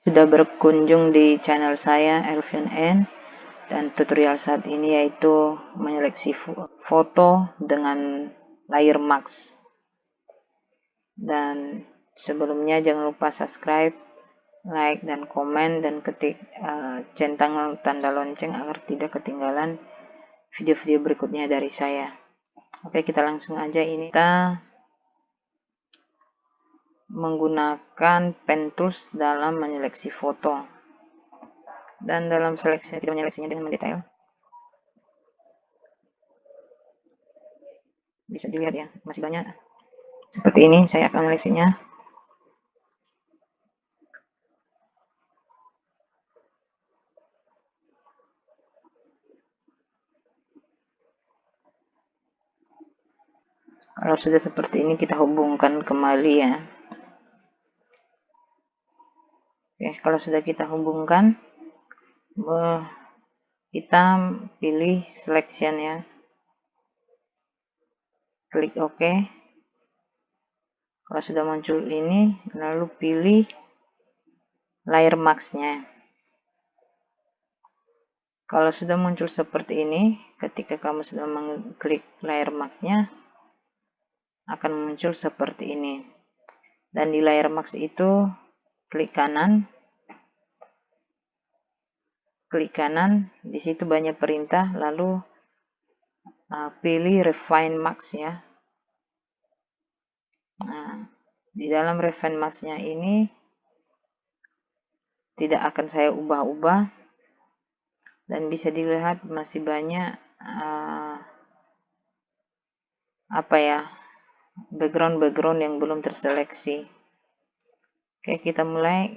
sudah berkunjung di channel saya Elvin N, dan tutorial saat ini yaitu menyeleksi foto dengan layer mask. Dan sebelumnya jangan lupa subscribe, like, dan komen, dan ketik centang tanda lonceng agar tidak ketinggalan video-video berikutnya dari saya. Oke, kita langsung aja. Ini kita menggunakan pen tools dalam menyeleksi foto, dan dalam seleksi tidak menyeleksinya dengan mendetail. Bisa dilihat ya, masih banyak seperti ini. Saya akan menyeleksinya. Kalau sudah seperti ini, kita hubungkan kembali ya. Oke, kalau sudah kita hubungkan, kita pilih selection ya, klik OK. Kalau sudah muncul ini, lalu pilih layer mask-nya. Kalau sudah muncul seperti ini, ketika kamu sudah mengklik layer mask-nya, akan muncul seperti ini. Dan di layer mask itu, klik kanan, di situ banyak perintah, lalu pilih refine mask ya. Nah, di dalam refine mask-nya ini tidak akan saya ubah-ubah, dan bisa dilihat masih banyak background yang belum terseleksi. Oke, kita mulai.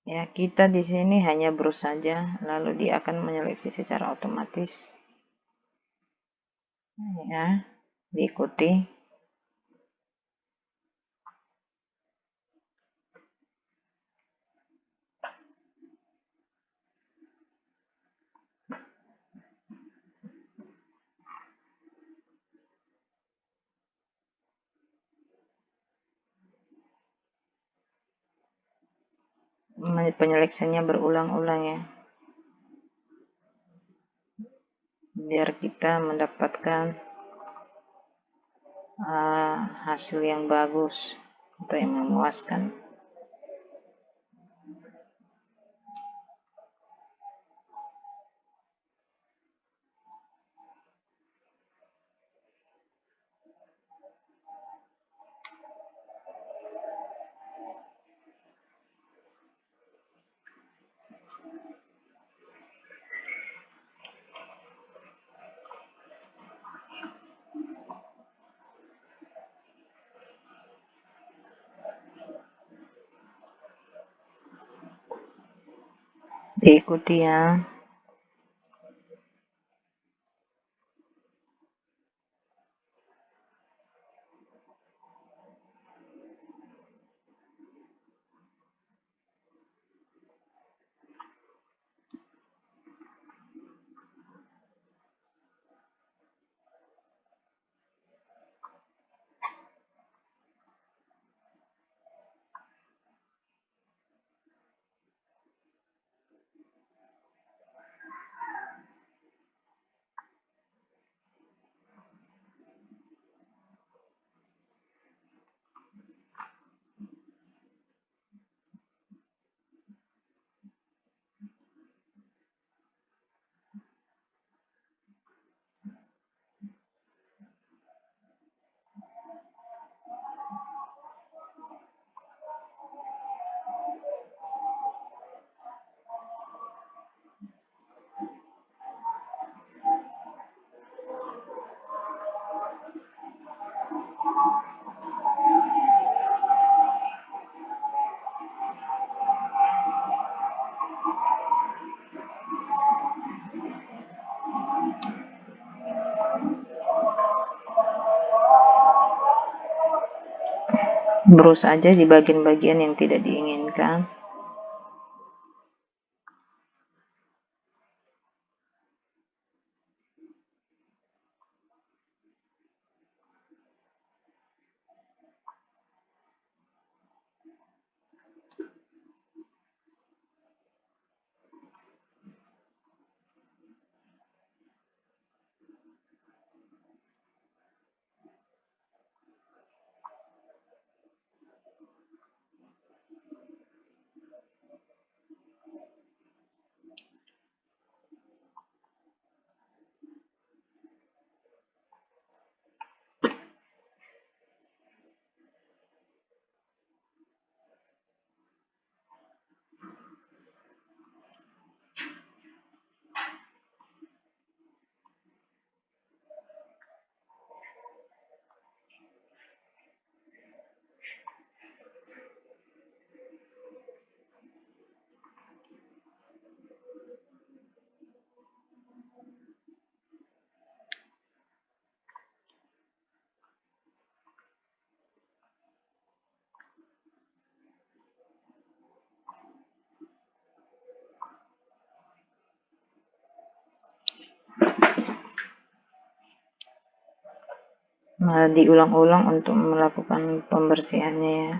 Ya, kita di sini hanya browse saja, lalu dia akan menyeleksi secara otomatis. Ya, diikuti. Penyeleksiannya berulang-ulang ya, biar kita mendapatkan hasil yang bagus atau yang memuaskan. Diikuti ya. Browse aja di bagian-bagian yang tidak diinginkan. diulang-ulang untuk melakukan pembersihannya ya.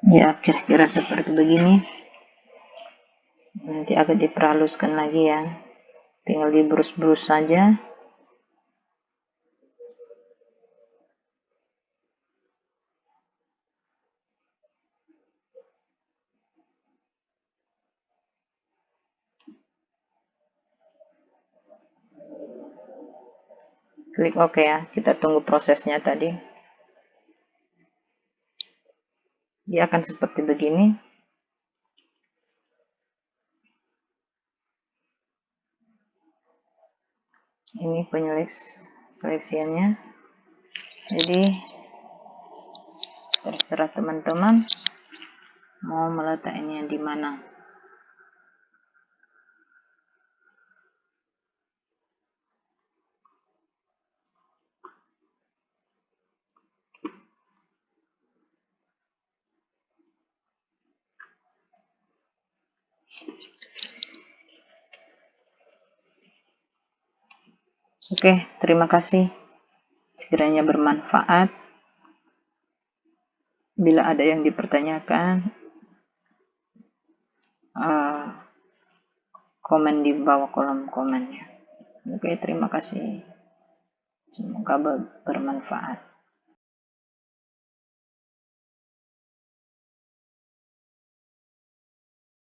Ya, kira-kira seperti begini. Nanti agak diperhaluskan lagi ya. Tinggal dibrus-brus saja. Klik OK ya. Kita tunggu prosesnya tadi. Dia akan seperti begini. Ini penyelesaiannya. Jadi terserah teman-teman mau meletakkannya di mana. Oke, terima kasih. Sekiranya bermanfaat. Bila ada yang dipertanyakan, komen di bawah kolom komennya. Oke, terima kasih. Semoga bermanfaat.